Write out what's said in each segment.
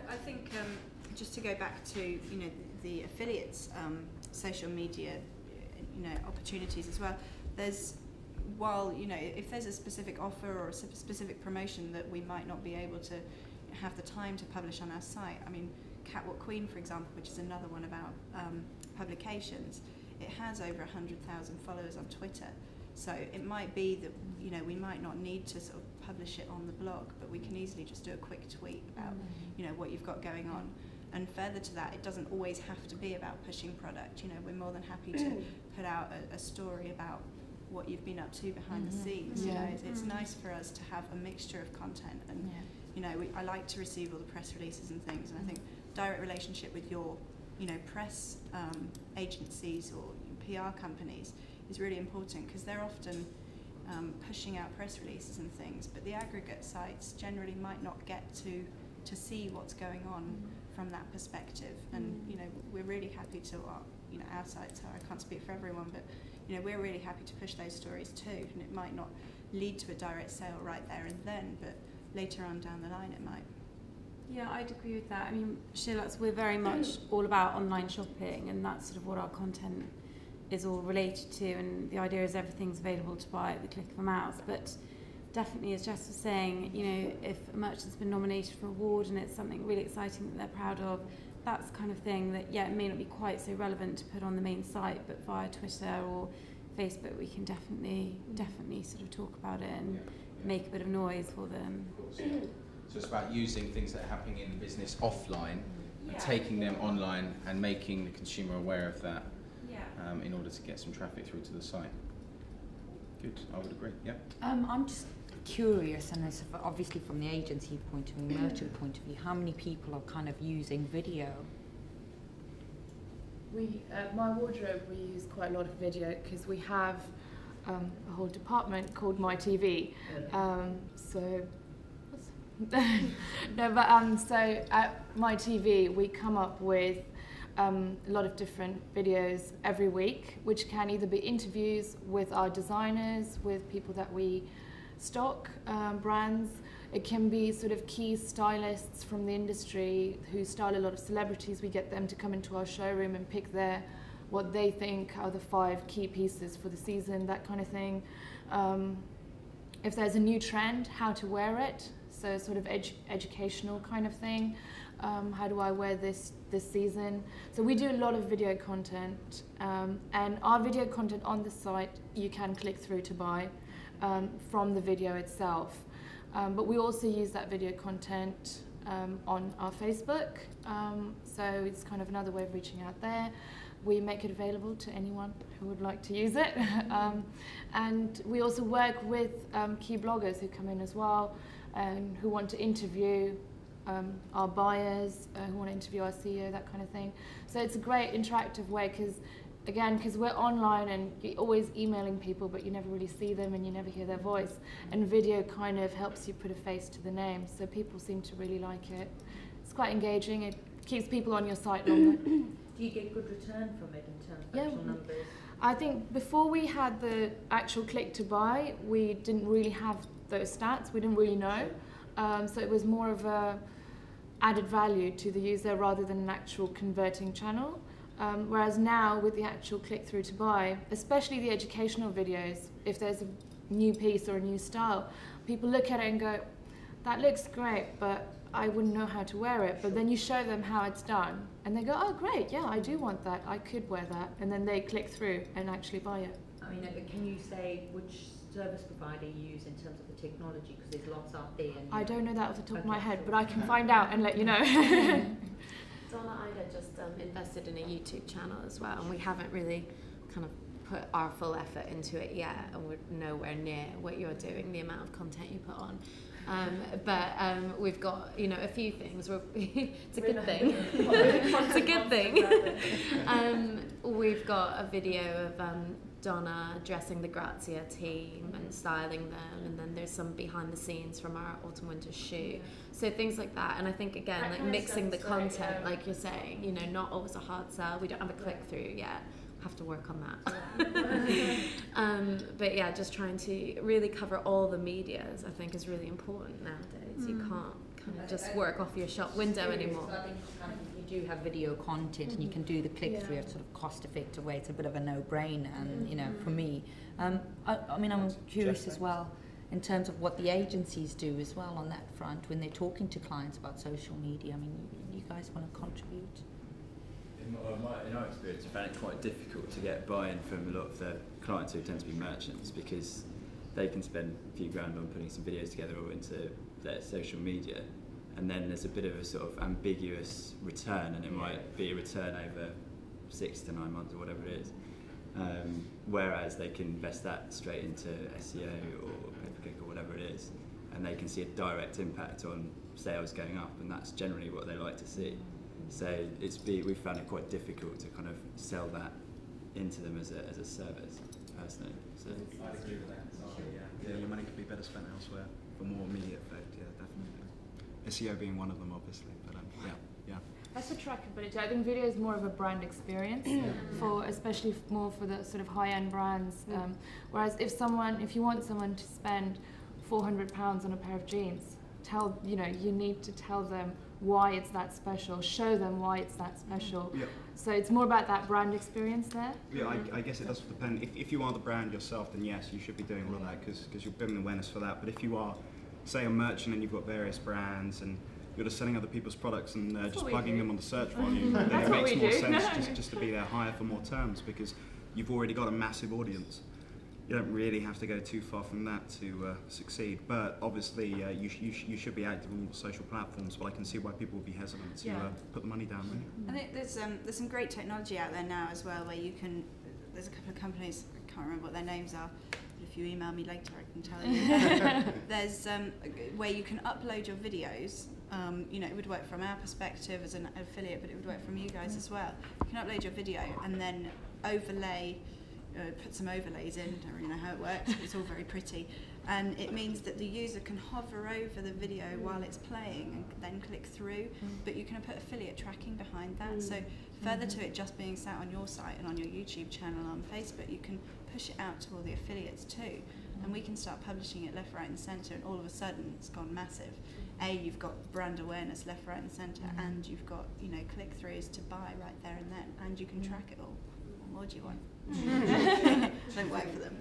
I think just to go back to the affiliates social media opportunities as well. While if there's a specific offer or a specific promotion that we might not be able to have the time to publish on our site. I mean, Catwalk Queen, for example, which is another one of our publications, it has over 100,000 followers on Twitter. So it might be that we might not need to sort of publish it on the blog, but we can easily just do a quick tweet about what you've got going on. And further to that, it doesn't always have to be about pushing product. We're more than happy to put out a story about what you've been up to behind the scenes. It's nice for us to have a mixture of content, and I like to receive all the press releases and things, and I think direct relationship with your press agencies or PR companies is really important, because they're often pushing out press releases and things, but the aggregate sites generally might not get to see what's going on from that perspective. And we're really happy to our sites are, I can't speak for everyone, but we're really happy to push those stories too, and it might not lead to a direct sale right there and then, but later on down the line it might. Yeah, I'd agree with that. I mean, Sheila's, we're very much all about online shopping, and that's sort of what our content is all related to, and the idea is everything's available to buy at the click of a mouse. But definitely, as Jess was saying, if a merchant's been nominated for an award and it's something really exciting that they're proud of, that's the kind of thing that, it may not be quite so relevant to put on the main site, but via Twitter or Facebook, we can definitely sort of talk about it and make a bit of noise for them. Of course, yeah. So it's about using things that are happening in the business offline and taking them online and making the consumer aware of that in order to get some traffic through to the site. Good, I would agree, yeah. I'm just curious, and it's obviously from the agency point of view, merchant point of view, how many people are kind of using video? My wardrobe, we use quite a lot of video because we have a whole department called My TV. So at My TV we come up with a lot of different videos every week, which can either be interviews with our designers, with people that we stock, brands. It can be sort of key stylists from the industry who style a lot of celebrities. We get them to come into our showroom and pick what they think are the 5 key pieces for the season, that kind of thing. If there's a new trend, how to wear it, so sort of educational kind of thing. How do I wear this season? So we do a lot of video content, and our video content on the site you can click through to buy from the video itself. But we also use that video content on our Facebook, so it's kind of another way of reaching out there. We make it available to anyone who would like to use it. And we also work with key bloggers who come in as well, and who want to interview our buyers, who want to interview our CEO, that kind of thing. So it's a great interactive way, because we're online and you're always emailing people, but you never really see them and you never hear their voice. And video kind of helps you put a face to the name, so people seem to really like it. It's quite engaging, it keeps people on your site longer. Do you get good return from it in terms of actual numbers? I think before we had the actual click to buy, we didn't really have those stats, we didn't really know. So it was more of a added value to the user rather than an actual converting channel. Whereas now with the actual click through to buy, especially the educational videos, if there's a new piece or a new style, people look at it and go, that looks great, but I wouldn't know how to wear it. But then you show them how it's done and they go, oh great, yeah, I do want that, I could wear that. And then they click through and actually buy it. I mean, can you say which service provider you use in terms of the technology, because there's lots out there? And I don't know that off the top of my head, but I can find out and let you know. Donna Ida just invested in a YouTube channel as well, and we haven't really kind of put our full effort into it yet, and we're nowhere near what you're doing, the amount of content you put on. But we've got, a few things. It's a good thing. It's a good thing. We've got a video of Donna dressing the Grazia team and styling them, and then there's some behind the scenes from our autumn winter shoot. So things like that, and I think again, like mixing the content, like you're saying, not always a hard sell. We don't have a click through yet. Have to work on that. But yeah, just trying to really cover all the medias, I think, is really important nowadays. You can't kind of just work off your shop window anymore. I think kind of you do have video content and you can do the click-through at sort of cost-effective way. It's a bit of a no-brainer, and you know, for me, I mean, I'm curious as well in terms of what the agencies do as well on that front when they're talking to clients about social media. I mean, you guys want to contribute? In our experience, I found it quite difficult to get buy-in from a lot of the clients who tend to be merchants, because they can spend a few grand on putting some videos together or into their social media, and then there's a bit of a sort of ambiguous return, and it might be a return over 6 to 9 months or whatever it is. Whereas they can invest that straight into SEO or pay-per-click or whatever it is, and they can see a direct impact on sales going up, and that's generally what they like to see. So we've found it quite difficult to kind of sell that into them as a service, personally. So I'd agree with that. Yeah, your money could be better spent elsewhere for more immediate effect. Yeah, definitely. SEO being one of them, obviously, but yeah. That's the trackability. I think video is more of a brand experience, for especially more for the sort of high-end brands. Whereas if you want someone to spend £400 on a pair of jeans, you need to tell them why it's that special, show them why it's that special. Yeah. So it's more about that brand experience there. Yeah, I guess it does depend. If you are the brand yourself, then yes, you should be doing all of that because you're building awareness for that. But if you are, say, a merchant and you've got various brands and you're just selling other people's products and just plugging them on the search volume, then it makes more sense just to be there higher for more terms, because you've already got a massive audience. You don't really have to go too far from that to succeed. But obviously, you should be active on all the social platforms. But I can see why people would be hesitant to put the money down. Really. I think there's some great technology out there now as well, where you can. There's a couple of companies, I can't remember what their names are. But if you email me later, I can tell you. There's where you can upload your videos. It would work from our perspective as an affiliate, but it would work from you guys as well. You can upload your video and then overlay. Put some overlays in, don't really know how it works, but it's all very pretty. And it means that the user can hover over the video while it's playing and then click through, but you can put affiliate tracking behind that. So further to it just being sat on your site and on your YouTube channel on Facebook, you can push it out to all the affiliates too. And we can start publishing it left, right and centre, and all of a sudden it's gone massive. You've got brand awareness left, right and centre, and you've got click-throughs to buy right there and then, and you can track it all. What more do you want? Don't work for them.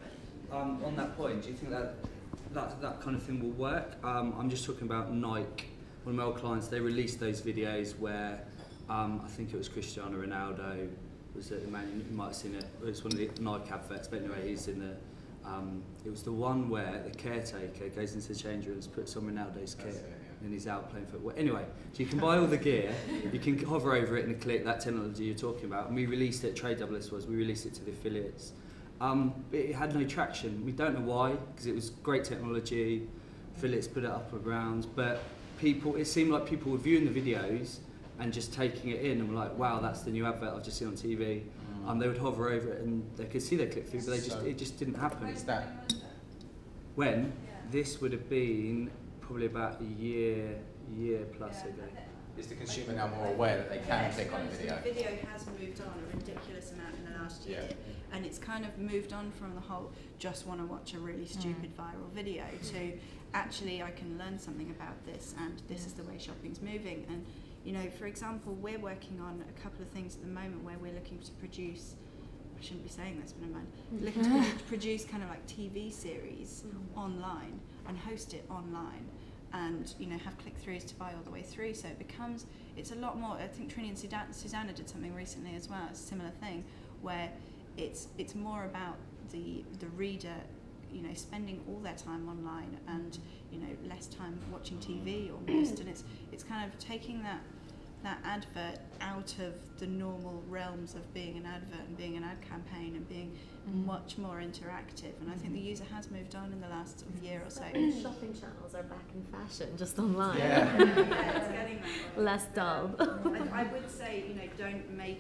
On that point, do you think that kind of thing will work? I'm just talking about Nike. One of my old clients, they released those videos where I think it was Cristiano Ronaldo was at the man. You might have seen it. It was one of the Nike adverts, but anyway, he's in the. It was the one where the caretaker goes into the change rooms, puts on Ronaldo's kit, and he's out playing football. Anyway, so you can buy all the gear, you can hover over it and click that technology you're talking about. And we released it, Trade Doubleless we released it to the affiliates. It had no traction. We don't know why, because it was great technology. Affiliates put it up around, but it seemed like people were viewing the videos and just taking it in and were like, wow, that's the new advert I've just seen on TV. They would hover over it and they could see their click through, but it just didn't happen. Is that when? This would have been probably about a year plus ago. Is the consumer now more aware that they can click on a video? The video has moved on a ridiculous amount in the last year, and it's kind of moved on from the whole just want to watch a really stupid viral video to actually I can learn something about this, and this is the way shopping's moving. And for example, we're working on a couple of things at the moment where we're looking to produce, I shouldn't be saying this, but never mind, looking to produce kind of like TV series online and host it online, and have click-throughs to buy all the way through. So it's a lot more. I think Trini and Susanna did something recently as well, a similar thing, where it's more about the reader spending all their time online and less time watching TV almost, and it's kind of taking that advert out of the normal realms of being an advert and being an ad campaign and being much more interactive. And I think the user has moved on in the last year or so. Shopping channels are back in fashion, just online. Yeah, it's getting that way. Less dull. I would say, don't make